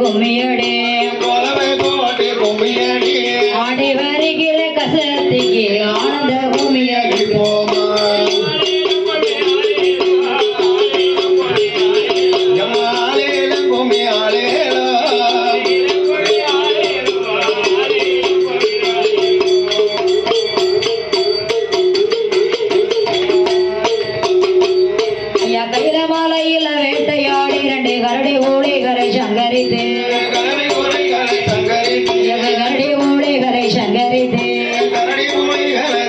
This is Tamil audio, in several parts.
கும்மியடி ஆடி வருகிற கசத்திக்கு ஆனந்த கும்மியடி போமா கைலமாலையில் வேட்டையாடி இரண்டு கரடி ஊழிகரை சங்கரித்து கரடி ஊழிகரை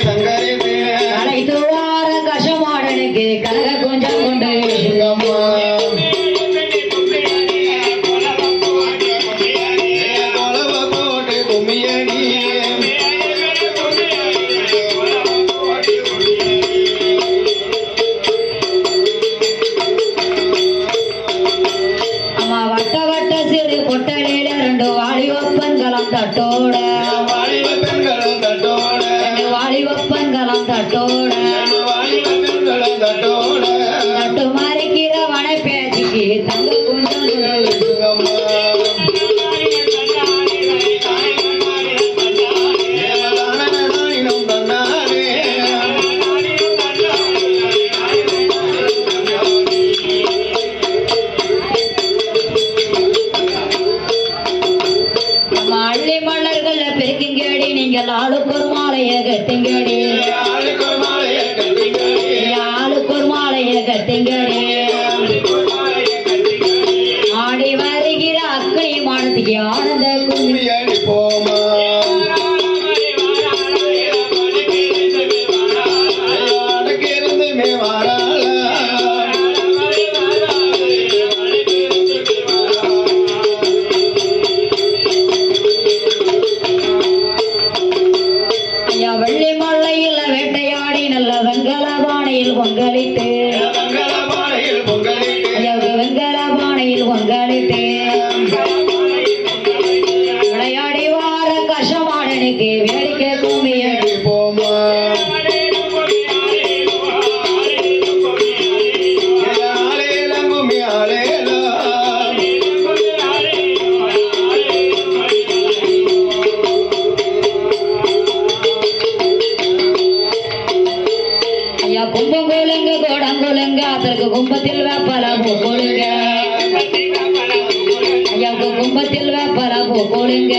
சங்கரித்து அழைத்து வார கஷமாடனுக்கு கனக கொஞ்சம் கொண்டு பொட்டலில ரெண்டு வாலிபப்பன்களாம் தட்டோட வாலிபப்பன்களாம் தட்டோட தட்டு மறைக்கிற வனை பேச்சுக்கு தங்க கொஞ்சம் அள்ளி மலர்கள் பெருக்குங்கடி நீங்கள் ஆளுக்கு ஒரு மாலைய கட்டுங்கடி ஆளுக்கு ஒரு மாலைய கட்டுங்கடி ஆடி வருகிற அக்கனி மானத்துக்கு ஆனந்த கும்மியடி போமா வெள்ளி மல்லையில் வேட்டையாடி நல்ல வெங்கல பானையில் பொங்கலிட்டு வெங்கல பானையில் பொங்கலிட்டு விளையாடி வார கஷமாடனுக்கு வேடிக்கை கும்மியடி போமா கும்பம் கோலுங்க கோடங்கோலுங்க அதற்கு கும்பத்தில் வேப்பல போடுங்க ஐயாவுக்கு கும்பத்தில் வேப்பல போடுங்க